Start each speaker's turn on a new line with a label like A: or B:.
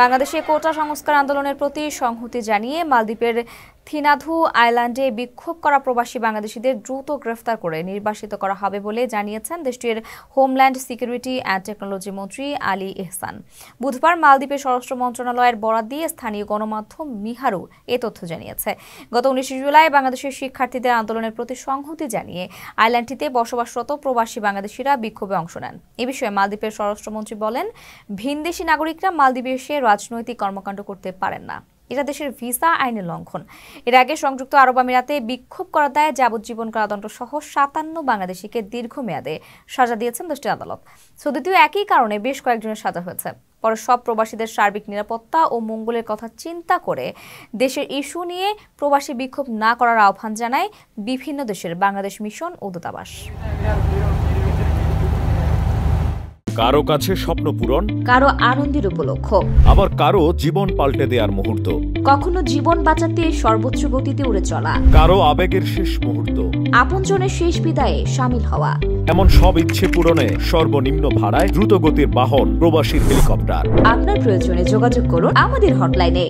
A: বাংলাদেশে কোটা সংস্কার আন্দোলনের প্রতি সংহতি জানিয়ে মালদ্বীপের থিনাধু আইল্যান্ডে বিক্ষোভ করা প্রবাসী বাংলাদেশিদের দ্রুত গ্রেফতার করে নির্বাসিত করা হবে বলে জানিয়েছেন দেশটির হোমল্যান্ড সিকিউরিটি অ্যান্ড টেকনোলজি মন্ত্রী আলী এহসান। বুধবার মালদ্বীপের স্বরাষ্ট্র মন্ত্রণালয়ের বরাত দিয়ে স্থানীয় গণমাধ্যম মিহারু এ তথ্য জানিয়েছে। গত 19 জুলাই বাংলাদেশের শিক্ষার্থীদের আন্দোলনের প্রতি সংহতি জানিয়ে আইল্যান্ডটিতে বসবাসরত প্রবাসী বাংলাদেশিরা বিক্ষোভে অংশ নেন। এ বিষয়ে মালদ্বীপের স্বরাষ্ট্রমন্ত্রী বলেন, ভিনদেশি নাগরিকরা মালদ্বীপে এসে রাজনৈতিক কর্মকাণ্ড করতে পারেন না। এটা দেশের ভিসা আইনের লঙ্ঘন। এর আগে সংযুক্ত আরব আমিরাতে বিক্ষোভ করার দায়ে যাবজ্জীবন কারাদণ্ড সহ 57 বাংলাদেশিকে দীর্ঘমেয়াদে সাজা দিয়েছেন দেশটির আদালত। সৌদিতেও একই কারণে বেশ কয়েকজনের সাজা হয়েছে। পরে সব প্রবাসীদের সার্বিক নিরাপত্তা ও মঙ্গলের কথা চিন্তা করে দেশের ইস্যু নিয়ে প্রবাসী বিক্ষোভ না করার আহ্বান জানায় বিভিন্ন দেশের বাংলাদেশ মিশন ও দূতাবাস।
B: কারো কাছে স্বপ্ন পূরণ,
A: কারো আনন্দের উপলক্ষ,
B: আবার কারো জীবন পাল্টে দেওয়ার মুহূর্ত,
A: কখনো জীবন বাঁচাতে সর্বোচ্চ গতিতে উড়ে চলা,
B: কারো আবেগের শেষ মুহূর্ত,
A: আপনজনের শেষ বিদায়ে শামিল হওয়া,
B: এমন সব ইচ্ছে পূরণে সর্বনিম্ন ভাড়ায় দ্রুতগতির বাহন প্রবাসীর হেলিকপ্টার।
A: আপনার প্রয়োজনে যোগাযোগ করুন আমাদের হটলাইনে।